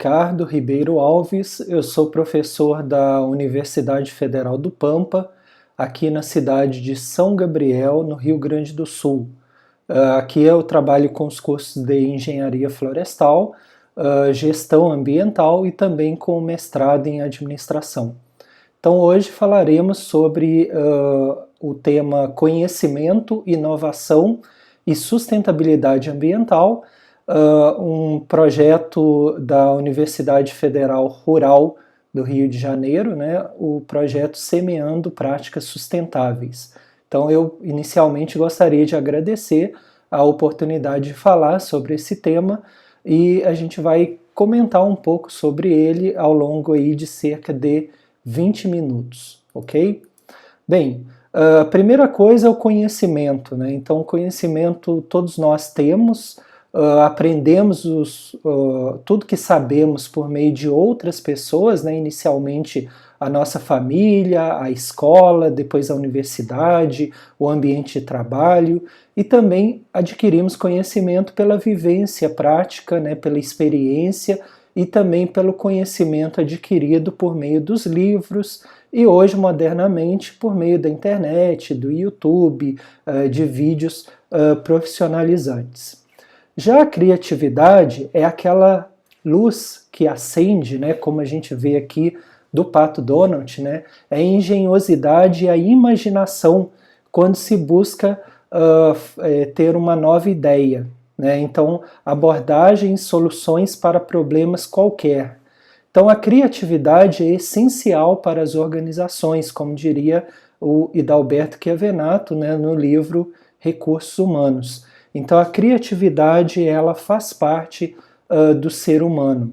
Ricardo Ribeiro Alves, eu sou professor da Universidade Federal do Pampa, aqui na cidade de São Gabriel, no Rio Grande do Sul. Aqui eu trabalho com os cursos de Engenharia Florestal, Gestão Ambiental e também com mestrado em Administração. Então hoje falaremos sobre o tema Conhecimento, Inovação e Sustentabilidade Ambiental, um projeto da Universidade Federal Rural do Rio de Janeiro, né, o projeto Semeando Práticas Sustentáveis. Então eu inicialmente gostaria de agradecer a oportunidade de falar sobre esse tema e a gente vai comentar um pouco sobre ele ao longo aí de cerca de 20 minutos, ok? Bem, a primeira coisa é o conhecimento, né? Então, conhecimento todos nós temos, aprendemos tudo que sabemos por meio de outras pessoas, né? Inicialmente a nossa família, a escola, depois a universidade, o ambiente de trabalho, e também adquirimos conhecimento pela vivência prática, né? Pela experiência e também pelo conhecimento adquirido por meio dos livros e hoje, modernamente, por meio da internet, do YouTube, de vídeos profissionalizantes. Já a criatividade é aquela luz que acende, né, como a gente vê aqui do Pato Donald, né, é a engenhosidade e a imaginação quando se busca ter uma nova ideia. Né? Então, abordagens, soluções para problemas qualquer. Então, a criatividade é essencial para as organizações, como diria o Hidalberto Chiavenato, né, no livro Recursos Humanos. Então, a criatividade ela faz parte do ser humano.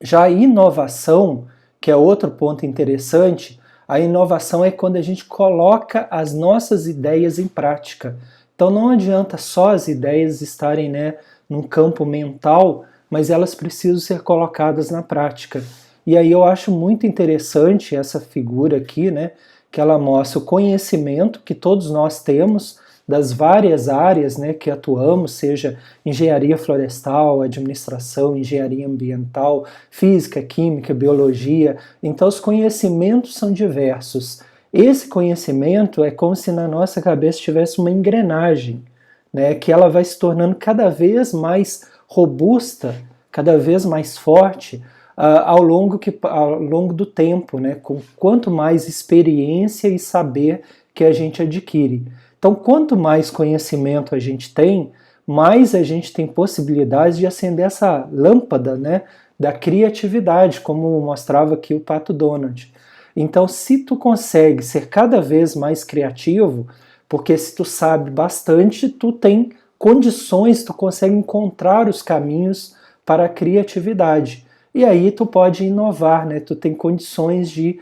Já a inovação, que é outro ponto interessante, a inovação é quando a gente coloca as nossas ideias em prática. Então não adianta só as ideias estarem, né, num campo mental, mas elas precisam ser colocadas na prática. E aí eu acho muito interessante essa figura aqui, né, que ela mostra o conhecimento que todos nós temos das várias áreas, né, que atuamos, seja engenharia florestal, administração, engenharia ambiental, física, química, biologia. Então os conhecimentos são diversos. Esse conhecimento é como se na nossa cabeça tivesse uma engrenagem, né, que ela vai se tornando cada vez mais robusta, cada vez mais forte ao longo do tempo, né, com quanto mais experiência e saber que a gente adquire. Então, quanto mais conhecimento a gente tem, mais a gente tem possibilidades de acender essa lâmpada, né, da criatividade, como mostrava aqui o Pato Donald. Então, se tu consegue ser cada vez mais criativo, porque se tu sabe bastante, tu tem condições, tu consegue encontrar os caminhos para a criatividade. E aí tu pode inovar, né? Tu tem condições de,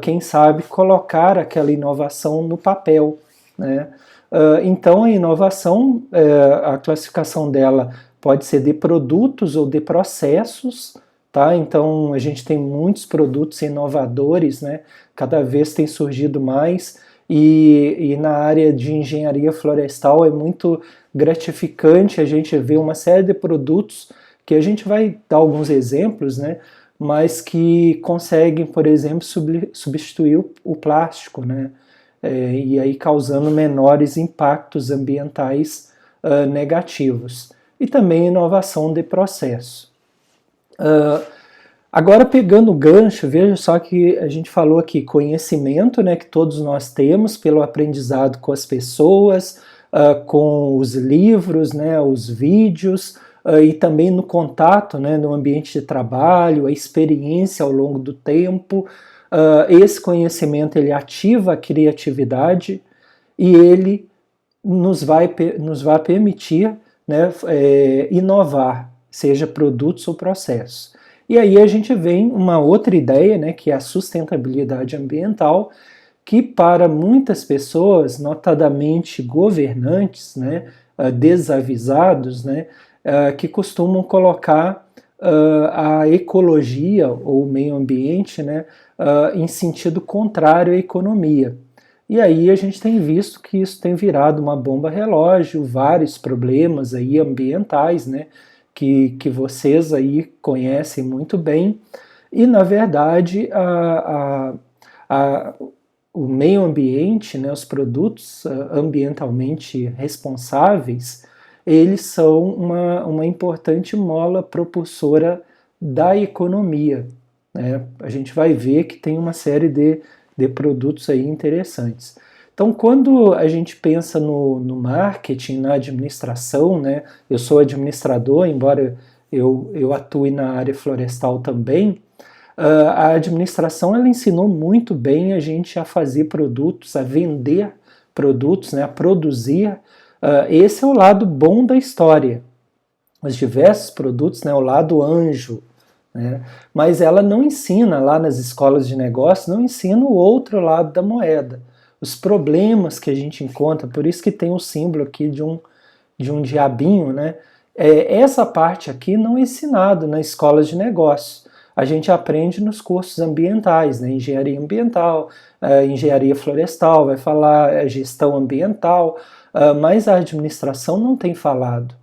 quem sabe, colocar aquela inovação no papel, né? Então a inovação, a classificação dela pode ser de produtos ou de processos, tá? Então a gente tem muitos produtos inovadores, né? Cada vez tem surgido mais e na área de engenharia florestal é muito gratificante a gente ver uma série de produtos que a gente vai dar alguns exemplos, né? Mas que conseguem, por exemplo, substituir o plástico, né? E aí causando menores impactos ambientais negativos. E também inovação de processo. Agora pegando o gancho, veja só que a gente falou aqui conhecimento, né, que todos nós temos pelo aprendizado com as pessoas, com os livros, né, os vídeos, e também no contato, né, no ambiente de trabalho, a experiência ao longo do tempo. Esse conhecimento ele ativa a criatividade e ele nos vai permitir, né, inovar, seja produtos ou processos. E aí a gente vem uma outra ideia, né, que é a sustentabilidade ambiental, que para muitas pessoas, notadamente governantes, né, desavisados, né, que costumam colocar a ecologia ou o meio ambiente, né, em sentido contrário à economia. E aí a gente tem visto que isso tem virado uma bomba relógio, vários problemas aí ambientais, né, que vocês aí conhecem muito bem, e na verdade o meio ambiente, né, os produtos ambientalmente responsáveis, eles são uma importante mola propulsora da economia, né? A gente vai ver que tem uma série de produtos aí interessantes. Então, quando a gente pensa no marketing, na administração, né, eu sou administrador, embora eu atue na área florestal também, a administração ela ensinou muito bem a gente a fazer produtos, a vender produtos, né, a produzir. Esse é o lado bom da história. Os diversos produtos, né, o lado anjo, né, mas ela não ensina lá nas escolas de negócio, não ensina o outro lado da moeda. Os problemas que a gente encontra, por isso que tem o símbolo aqui de um diabinho, né? Essa parte aqui não é ensinado nas escolas de negócio. A gente aprende nos cursos ambientais, né? Engenharia ambiental, engenharia florestal, vai falar gestão ambiental, mas a administração não tem falado.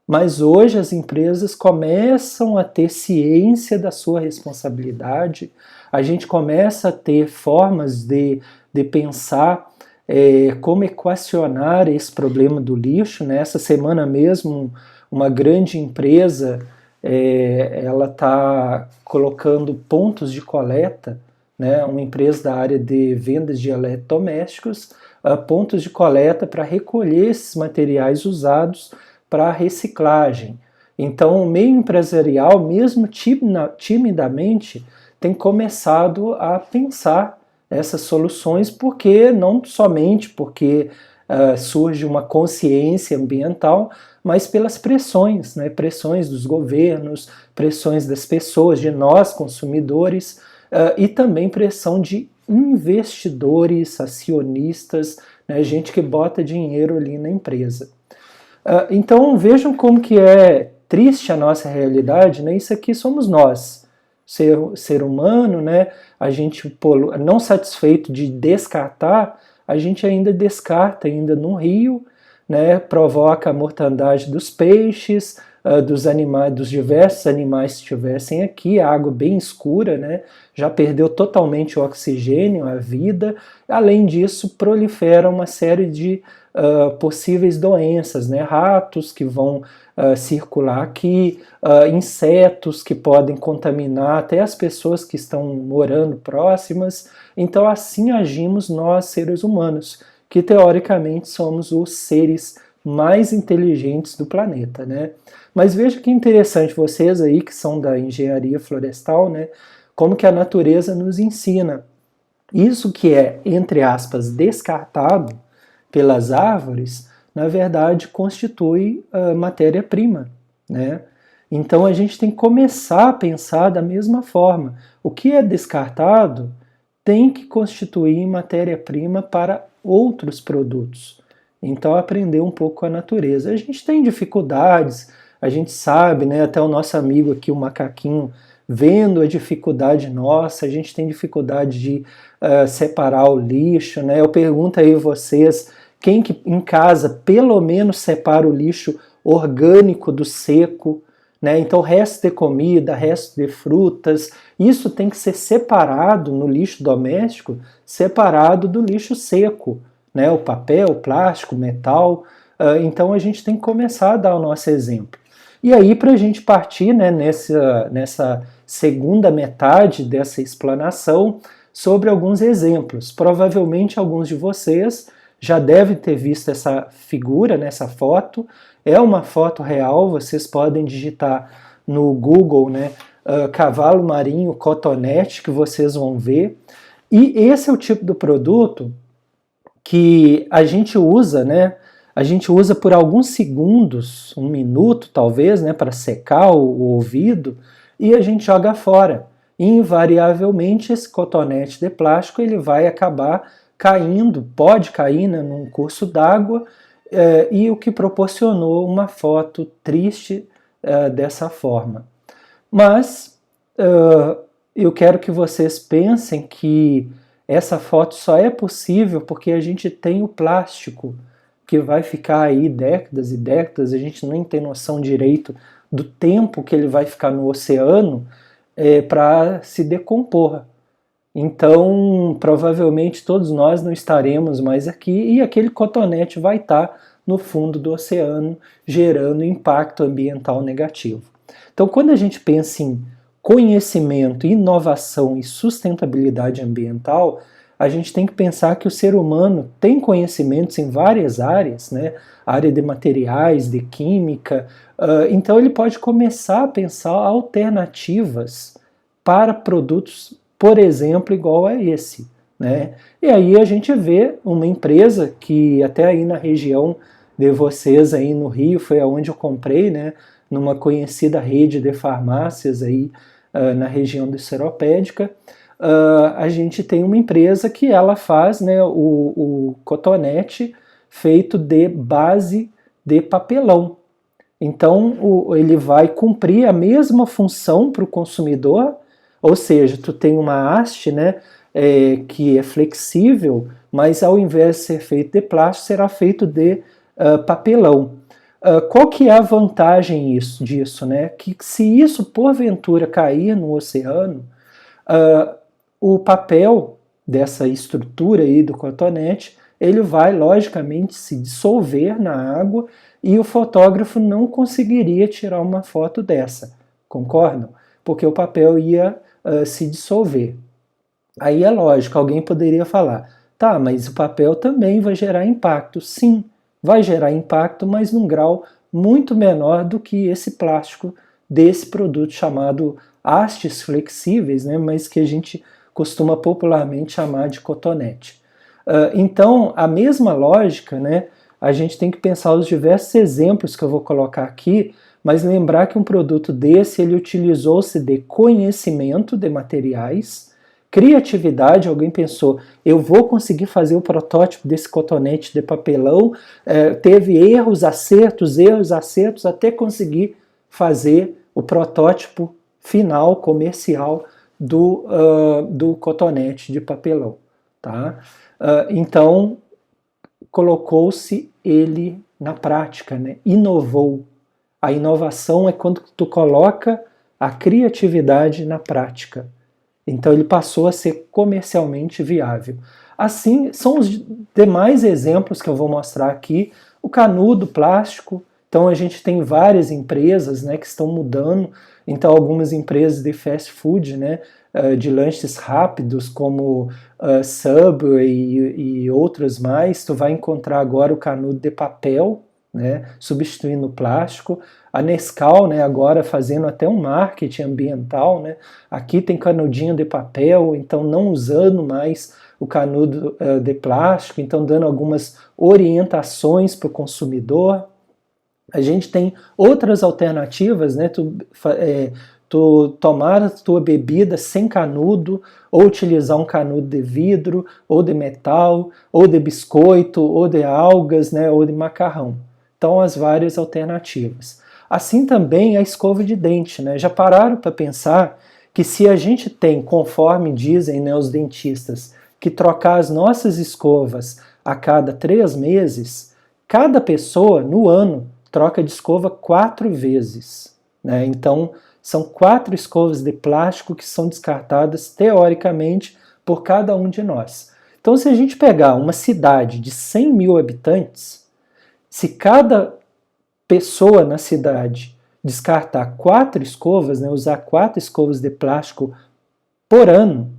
Mas hoje as empresas começam a ter ciência da sua responsabilidade, a gente começa a ter formas de pensar como equacionar esse problema do lixo, né? Essa semana mesmo, uma grande empresa ela está colocando pontos de coleta, né? Uma empresa da área de vendas de eletrodomésticos, pontos de coleta para recolher esses materiais usados para reciclagem. Então, o meio empresarial, mesmo timidamente, tem começado a pensar essas soluções, porque não somente porque surge uma consciência ambiental, mas pelas pressões, né? Pressões dos governos, pressões das pessoas, de nós consumidores, e também pressão de investidores, acionistas, né? Gente que bota dinheiro ali na empresa. Então vejam como que é triste a nossa realidade, né? Isso aqui somos nós, ser humano, né? A gente não satisfeito de descartar, a gente ainda descarta ainda no rio, né? Provoca a mortandade dos peixes, dos animais, dos diversos animais que estivessem aqui, a água bem escura, né? Já perdeu totalmente o oxigênio, a vida. Além disso, prolifera uma série de possíveis doenças, né? Ratos que vão circular aqui, insetos que podem contaminar até as pessoas que estão morando próximas. Então assim agimos nós, seres humanos, que teoricamente somos os seres mais inteligentes do planeta, né? Mas veja que interessante, vocês aí que são da engenharia florestal, né? Como que a natureza nos ensina. Isso que é, entre aspas, descartado pelas árvores, na verdade constitui matéria-prima, né? Então a gente tem que começar a pensar da mesma forma. O que é descartado tem que constituir matéria-prima para outros produtos. Então aprender um pouco com a natureza. A gente tem dificuldades, a gente sabe, né? Até o nosso amigo aqui, o macaquinho, vendo a dificuldade nossa, a gente tem dificuldade de separar o lixo, né? Eu pergunto aí a vocês, quem que em casa pelo menos separa o lixo orgânico do seco, né? Então resto de comida, resto de frutas, isso tem que ser separado no lixo doméstico, separado do lixo seco, né? O papel, o plástico, o metal. Então a gente tem que começar a dar o nosso exemplo. E aí, para a gente partir, né, nessa segunda metade dessa explanação, sobre alguns exemplos. Provavelmente alguns de vocês já devem ter visto essa figura, né, essa foto. É uma foto real, vocês podem digitar no Google, né, cavalo marinho cotonete, que vocês vão ver. E esse é o tipo do produto que a gente usa, né? A gente usa por alguns segundos, um minuto talvez, né, para secar o ouvido, e a gente joga fora. Invariavelmente esse cotonete de plástico ele vai acabar caindo, pode cair, né, num curso d'água, e o que proporcionou uma foto triste dessa forma. Mas eu quero que vocês pensem que essa foto só é possível porque a gente tem o plástico, que vai ficar aí décadas e décadas, a gente nem tem noção direito do tempo que ele vai ficar no oceano para se decompor. Então, provavelmente todos nós não estaremos mais aqui e aquele cotonete vai estar no fundo do oceano, gerando impacto ambiental negativo. Então, quando a gente pensa em conhecimento, inovação e sustentabilidade ambiental, a gente tem que pensar que o ser humano tem conhecimentos em várias áreas, né? Área de materiais, de química, então ele pode começar a pensar alternativas para produtos, por exemplo, igual a esse, né? E aí a gente vê uma empresa que até aí na região de vocês aí no Rio, foi aonde eu comprei, né? Numa conhecida rede de farmácias aí na região de Seropédica, a gente tem uma empresa que ela faz, né, o cotonete feito de base de papelão. Então ele vai cumprir a mesma função para o consumidor, ou seja, tu tem uma haste, né, que é flexível, mas ao invés de ser feito de plástico, será feito de papelão. Qual que é a vantagem disso, né? Que se isso porventura cair no oceano, o papel dessa estrutura aí do cotonete, ele vai logicamente se dissolver na água e o fotógrafo não conseguiria tirar uma foto dessa, concordam? Porque o papel ia se dissolver. Aí é lógico, alguém poderia falar, tá, mas o papel também vai gerar impacto. Sim, vai gerar impacto, mas num grau muito menor do que esse plástico desse produto chamado hastes flexíveis, né, mas que a gente costuma popularmente chamar de cotonete. Então, a mesma lógica, né, a gente tem que pensar os diversos exemplos que eu vou colocar aqui, mas lembrar que um produto desse, ele utilizou-se de conhecimento de materiais, criatividade, alguém pensou, eu vou conseguir fazer o protótipo desse cotonete de papelão, teve erros, acertos, até conseguir fazer o protótipo final, comercial, do cotonete de papelão. Tá? Então, colocou-se ele na prática, né? Inovou. A inovação é quando tu coloca a criatividade na prática. Então ele passou a ser comercialmente viável. Assim, são os demais exemplos que eu vou mostrar aqui. O canudo plástico, então a gente tem várias empresas, né, que estão mudando. Então algumas empresas de fast food, né, de lanches rápidos como Subway e outras mais, tu vai encontrar agora o canudo de papel, né, substituindo o plástico. A Nescau, né, agora fazendo até um marketing ambiental, né, aqui tem canudinho de papel, então não usando mais o canudo de plástico, então dando algumas orientações para o consumidor. A gente tem outras alternativas, né, tu tomar a tua bebida sem canudo, ou utilizar um canudo de vidro, ou de metal, ou de biscoito, ou de algas, né, ou de macarrão. Então, as várias alternativas. Assim também a escova de dente, né? Já pararam para pensar que se a gente tem, conforme dizem, né, os dentistas, que trocar as nossas escovas a cada 3 meses, cada pessoa no ano troca de escova 4 vezes, né? Então, são 4 escovas de plástico que são descartadas, teoricamente, por cada um de nós. Então, se a gente pegar uma cidade de 100 mil habitantes, se cada pessoa na cidade descartar 4 escovas, né, usar 4 escovas de plástico por ano,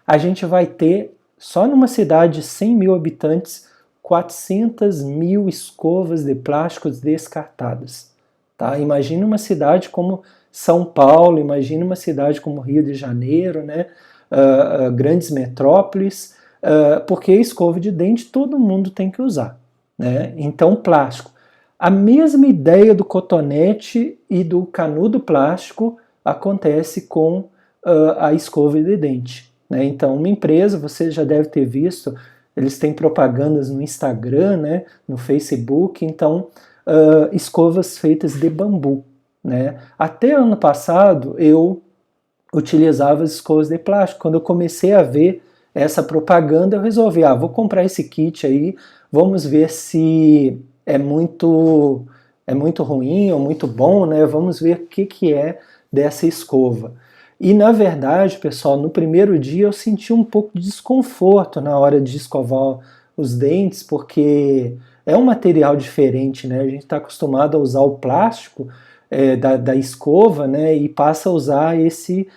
a gente vai ter, só numa cidade de 100 mil habitantes, 400 mil escovas de plásticos descartadas. Tá? Imagina uma cidade como São Paulo, imagina uma cidade como Rio de Janeiro, né? Grandes metrópoles, porque escova de dente todo mundo tem que usar. Né? Então, plástico. A mesma ideia do cotonete e do canudo plástico acontece com a escova de dente. Né? Então, uma empresa, você já deve ter visto, eles têm propagandas no Instagram, né? No Facebook, então, escovas feitas de bambu. Né? Até ano passado, eu utilizava as escovas de plástico. Quando eu comecei a ver essa propaganda, eu resolvi, vou comprar esse kit aí, vamos ver se é muito é muito ruim ou muito bom, né? Vamos ver o que é dessa escova. E na verdade, pessoal, no primeiro dia eu senti um pouco de desconforto na hora de escovar os dentes, porque é um material diferente, né? A gente está acostumado a usar o plástico da escova, né? E passa a usar esse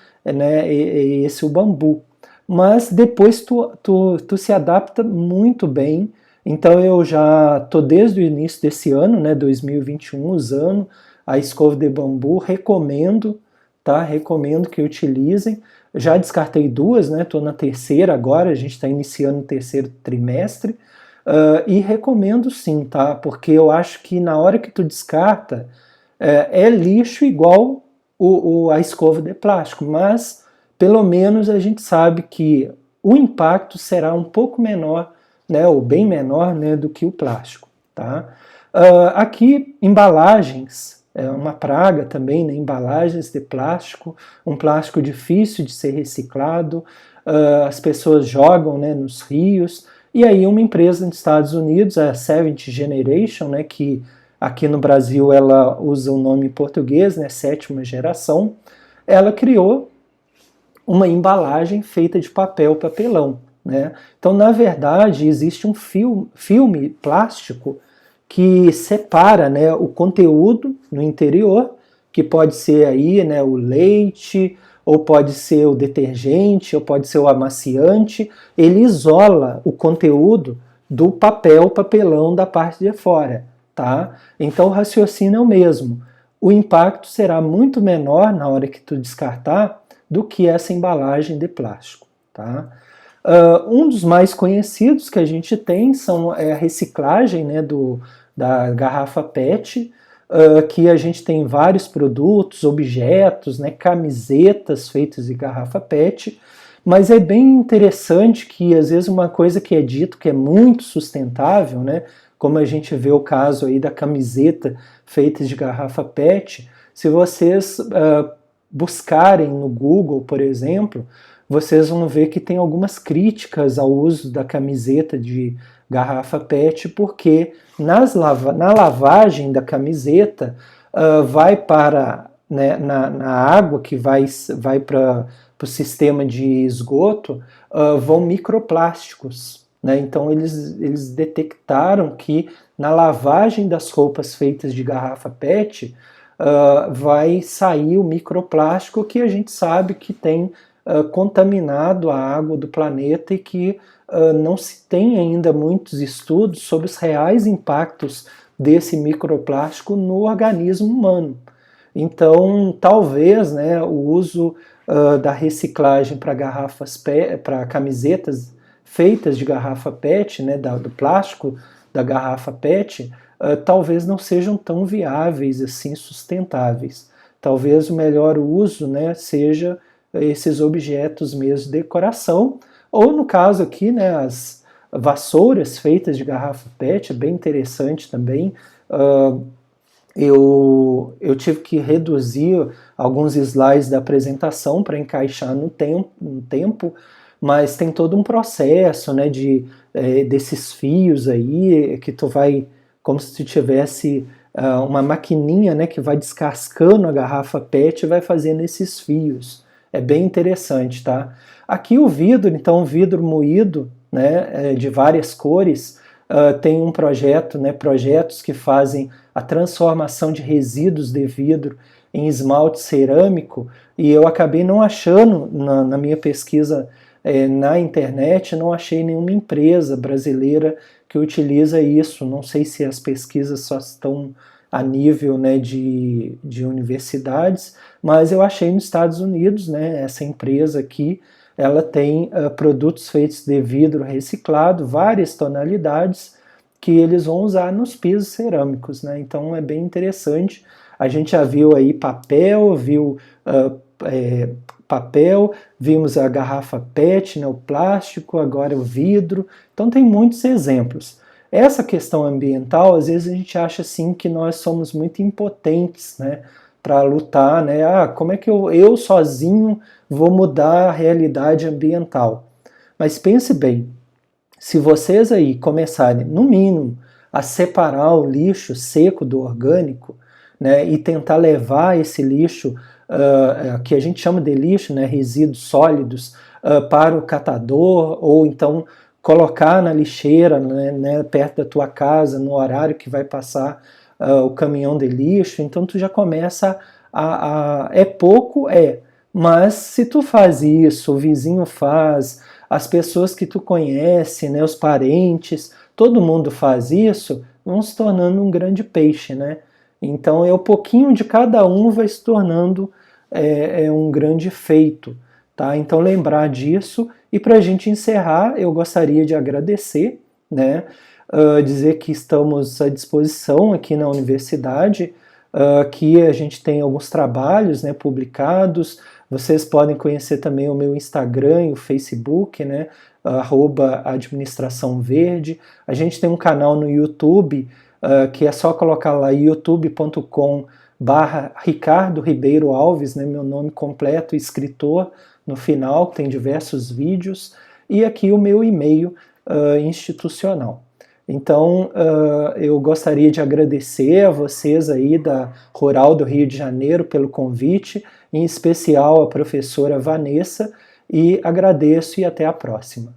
o bambu. Mas depois tu se adapta muito bem. Então eu já estou desde o início desse ano, né, 2021, usando a escova de bambu, recomendo, tá? Recomendo que utilizem. Já descartei duas, né? Estou na terceira agora, a gente está iniciando o terceiro trimestre. E recomendo sim, tá? Porque eu acho que na hora que tu descarta, é lixo igual a escova de plástico, mas pelo menos a gente sabe que o impacto será um pouco menor, né, ou bem menor, né, do que o plástico. Tá? Aqui, embalagens, é uma praga também, né, embalagens de plástico, um plástico difícil de ser reciclado, as pessoas jogam, né, nos rios, e aí uma empresa nos Estados Unidos, a Seventh Generation, né, que aqui no Brasil ela usa o nome em português, né, sétima geração, ela criou uma embalagem feita de papelão. Né? Então, na verdade, existe um filme plástico que separa, né, o conteúdo no interior, que pode ser aí, né, o leite, ou pode ser o detergente, ou pode ser o amaciante. Ele isola o conteúdo do papelão da parte de fora. Tá? Então o raciocínio é o mesmo. O impacto será muito menor na hora que tu descartar do que essa embalagem de plástico. Tá? Um dos mais conhecidos que a gente tem é a reciclagem, né, da garrafa PET, que a gente tem vários produtos, objetos, né, camisetas feitas de garrafa PET, mas é bem interessante que às vezes uma coisa que é dito que é muito sustentável, né, como a gente vê o caso aí da camiseta feita de garrafa PET, se vocês buscarem no Google, por exemplo, vocês vão ver que tem algumas críticas ao uso da camiseta de garrafa PET, porque na lavagem da camiseta vai para, né, na água que vai para o sistema de esgoto, vão microplásticos. Né? Então eles detectaram que na lavagem das roupas feitas de garrafa PET vai sair o microplástico que a gente sabe que tem contaminado a água do planeta e que não se tem ainda muitos estudos sobre os reais impactos desse microplástico no organismo humano. Então, talvez, né, o uso da reciclagem para camisetas feitas de garrafa PET, né, do plástico da garrafa PET, talvez não sejam tão viáveis assim, sustentáveis. Talvez o melhor uso, né, seja esses objetos mesmo de decoração, ou no caso aqui, né, as vassouras feitas de garrafa PET, é bem interessante também. Eu tive que reduzir alguns slides da apresentação para encaixar no tempo, mas tem todo um processo, né, desses fios aí, que tu vai, como se tu tivesse uma maquininha, né, que vai descascando a garrafa PET e vai fazendo esses fios. É bem interessante, tá? Aqui o vidro, então, o vidro moído, né, de várias cores, tem um projeto, né, projetos que fazem a transformação de resíduos de vidro em esmalte cerâmico, e eu acabei não achando, na minha pesquisa na internet, não achei nenhuma empresa brasileira que utiliza isso. Não sei se as pesquisas só estão a nível, né, de universidades, mas eu achei nos Estados Unidos, né, essa empresa aqui, ela tem produtos feitos de vidro reciclado, várias tonalidades, que eles vão usar nos pisos cerâmicos, né? Então é bem interessante. A gente já viu aí papel, vimos a garrafa PET, né, o plástico, agora o vidro. Então tem muitos exemplos. Essa questão ambiental, às vezes a gente acha assim que nós somos muito impotentes, né, para lutar, né? Como é que eu sozinho vou mudar a realidade ambiental? Mas pense bem, se vocês aí começarem, no mínimo, a separar o lixo seco do orgânico, né, e tentar levar esse lixo, que a gente chama de lixo, né, resíduos sólidos, para o catador, ou então colocar na lixeira, né, perto da tua casa, no horário que vai passar o caminhão de lixo. Então tu já começa é pouco, mas se tu faz isso, o vizinho faz, as pessoas que tu conhece, né, os parentes, todo mundo faz isso, vão se tornando um grande peixe, né? Então o pouquinho de cada um vai se tornando um grande feito, tá? Então lembrar disso. E para a gente encerrar, eu gostaria de agradecer, né? Dizer que estamos à disposição aqui na universidade, que a gente tem alguns trabalhos, né, publicados. Vocês podem conhecer também o meu Instagram e o Facebook, né, @administração verde. A gente tem um canal no YouTube, que é só colocar lá youtube.com/Ricardo Ribeiro Alves, né, meu nome completo, escritor, no final, tem diversos vídeos, e aqui o meu e-mail institucional. Então, eu gostaria de agradecer a vocês aí da Rural do Rio de Janeiro pelo convite, em especial a professora Vanessa, e agradeço e até a próxima.